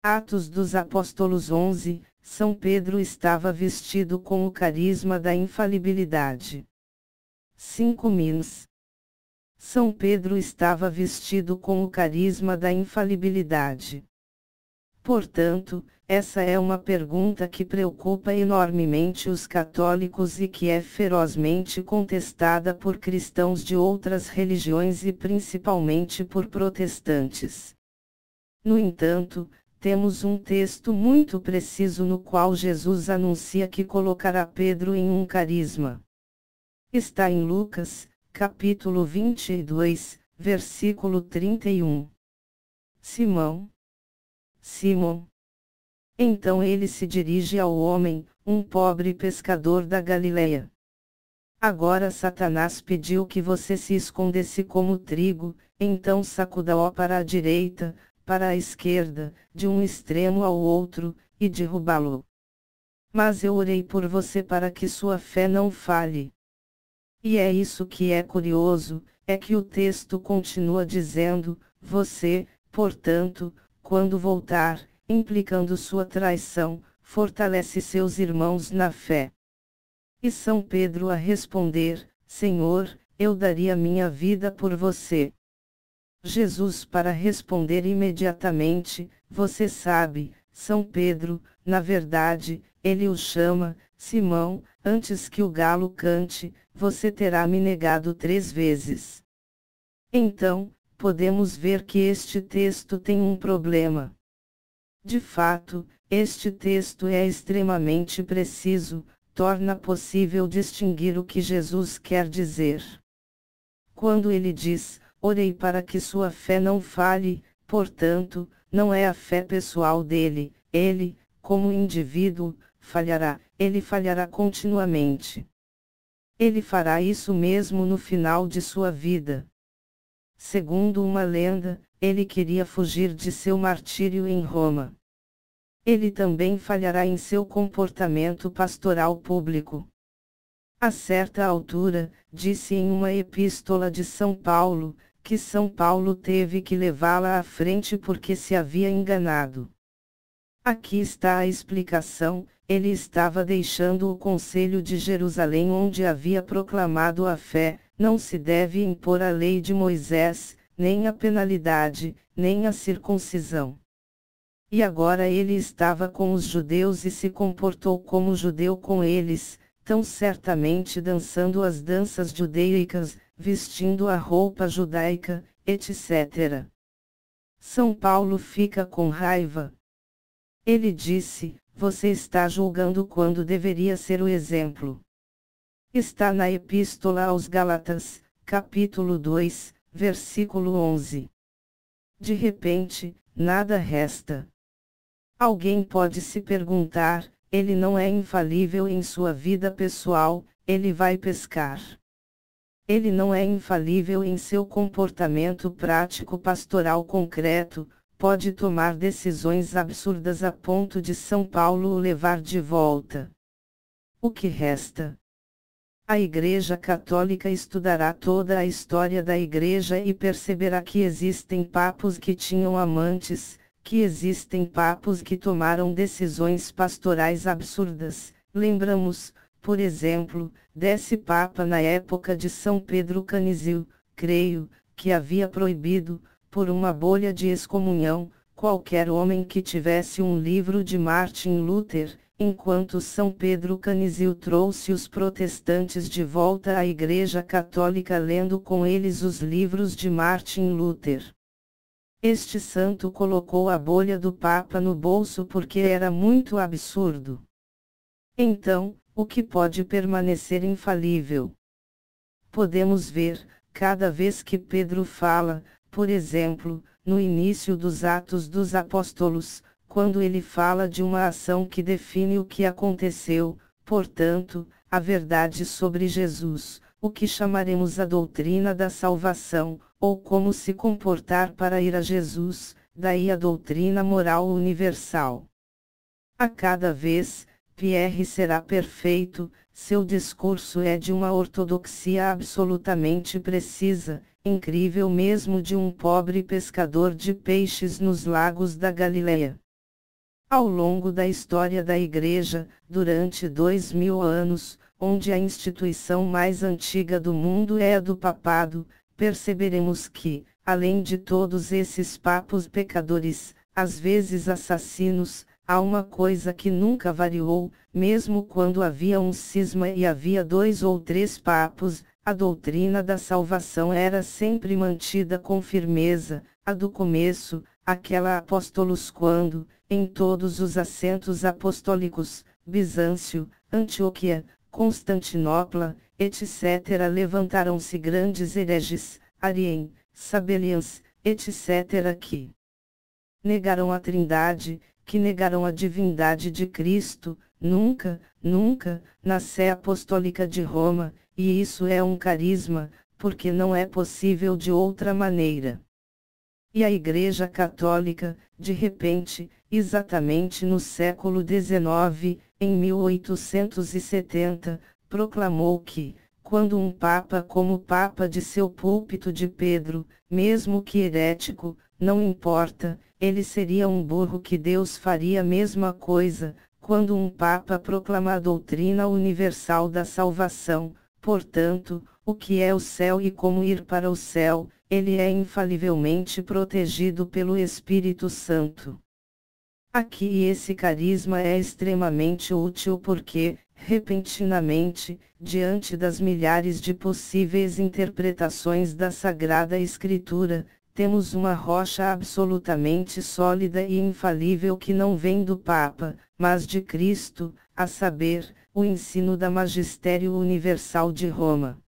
Atos dos Apóstolos 11, São Pedro estava vestido com o carisma da infalibilidade. 5 Mins. São Pedro estava vestido com o carisma da infalibilidade. Portanto, essa é uma pergunta que preocupa enormemente os católicos e que é ferozmente contestada por cristãos de outras religiões e principalmente por protestantes. No entanto, temos um texto muito preciso no qual Jesus anuncia que colocará Pedro em um carisma. Está em Lucas, capítulo 22, versículo 31. Simão. Então ele se dirige ao homem, um pobre pescador da Galileia. Agora Satanás pediu que você se escondesse como trigo, então sacuda-o para a direita, para a esquerda, de um extremo ao outro, e derrubá-lo. Mas eu orei por você para que sua fé não falhe. E é isso que é curioso, é que o texto continua dizendo, você, portanto, quando voltar, implicando sua traição, fortalece seus irmãos na fé. E São Pedro a responder, Senhor, eu daria minha vida por você. Jesus para responder imediatamente, você sabe, São Pedro, na verdade, ele o chama, Simão, antes que o galo cante, você terá me negado 3 vezes. Então, podemos ver que este texto tem um problema. De fato, este texto é extremamente preciso, torna possível distinguir o que Jesus quer dizer. Quando ele diz, orei para que sua fé não falhe, portanto, não é a fé pessoal dele, ele, como indivíduo, falhará, ele falhará continuamente. Ele fará isso mesmo no final de sua vida. Segundo uma lenda, ele queria fugir de seu martírio em Roma. Ele também falhará em seu comportamento pastoral público. A certa altura, disse em uma epístola de São Paulo, que São Paulo teve que levá-la à frente porque se havia enganado. Aqui está a explicação, ele estava deixando o Conselho de Jerusalém onde havia proclamado a fé, não se deve impor a lei de Moisés, nem a penalidade, nem a circuncisão. E agora ele estava com os judeus e se comportou como judeu com eles, tão certamente dançando as danças judaicas, vestindo a roupa judaica, etc. São Paulo fica com raiva. Ele disse, você está julgando quando deveria ser o exemplo. Está na Epístola aos Gálatas, capítulo 2, versículo 11. De repente, nada resta. Alguém pode se perguntar, ele não é infalível em sua vida pessoal, ele vai pescar. Ele não é infalível em seu comportamento prático pastoral concreto, pode tomar decisões absurdas a ponto de São Paulo o levar de volta. O que resta? A Igreja Católica estudará toda a história da Igreja e perceberá que existem papos que tinham amantes, que existem papos que tomaram decisões pastorais absurdas. Lembramos, por exemplo, desse papa na época de São Pedro Canizio, creio, que havia proibido, por uma bolha de excomunhão, qualquer homem que tivesse um livro de Martin Luther, enquanto São Pedro Canizio trouxe os protestantes de volta à Igreja Católica lendo com eles os livros de Martin Luther. Este santo colocou a bolha do Papa no bolso porque era muito absurdo. Então, o que pode permanecer infalível? Podemos ver, cada vez que Pedro fala, por exemplo, no início dos Atos dos Apóstolos, quando ele fala de uma ação que define o que aconteceu, portanto, a verdade sobre Jesus, o que chamaremos a doutrina da salvação, ou como se comportar para ir a Jesus, daí a doutrina moral universal. A cada vez, Pierre será perfeito, seu discurso é de uma ortodoxia absolutamente precisa, incrível mesmo de um pobre pescador de peixes nos lagos da Galileia. Ao longo da história da Igreja, durante 2000 anos, onde a instituição mais antiga do mundo é a do papado, perceberemos que, além de todos esses papos pecadores, às vezes assassinos, há uma coisa que nunca variou, mesmo quando havia um cisma e havia 2 ou 3 papos, a doutrina da salvação era sempre mantida com firmeza, a do começo, aquela apóstolos quando, em todos os assentos apostólicos, Bizâncio, Antioquia, Constantinopla, etc. levantaram-se grandes hereges, Ariem, Sabellians, etc. que negaram a Trindade, que negaram a divindade de Cristo, nunca, na Sé Apostólica de Roma, e isso é um carisma, porque não é possível de outra maneira. E a Igreja Católica, de repente, exatamente no século XIX, em 1870, proclamou que, quando um Papa como o Papa de seu púlpito de Pedro, mesmo que herético, não importa, ele seria um burro que Deus faria a mesma coisa, quando um Papa proclama a doutrina universal da salvação, portanto, o que é o céu e como ir para o céu, ele é infalivelmente protegido pelo Espírito Santo. Aqui esse carisma é extremamente útil porque, repentinamente, diante das milhares de possíveis interpretações da Sagrada Escritura, temos uma rocha absolutamente sólida e infalível que não vem do Papa, mas de Cristo, a saber, o ensino da Magistério Universal de Roma.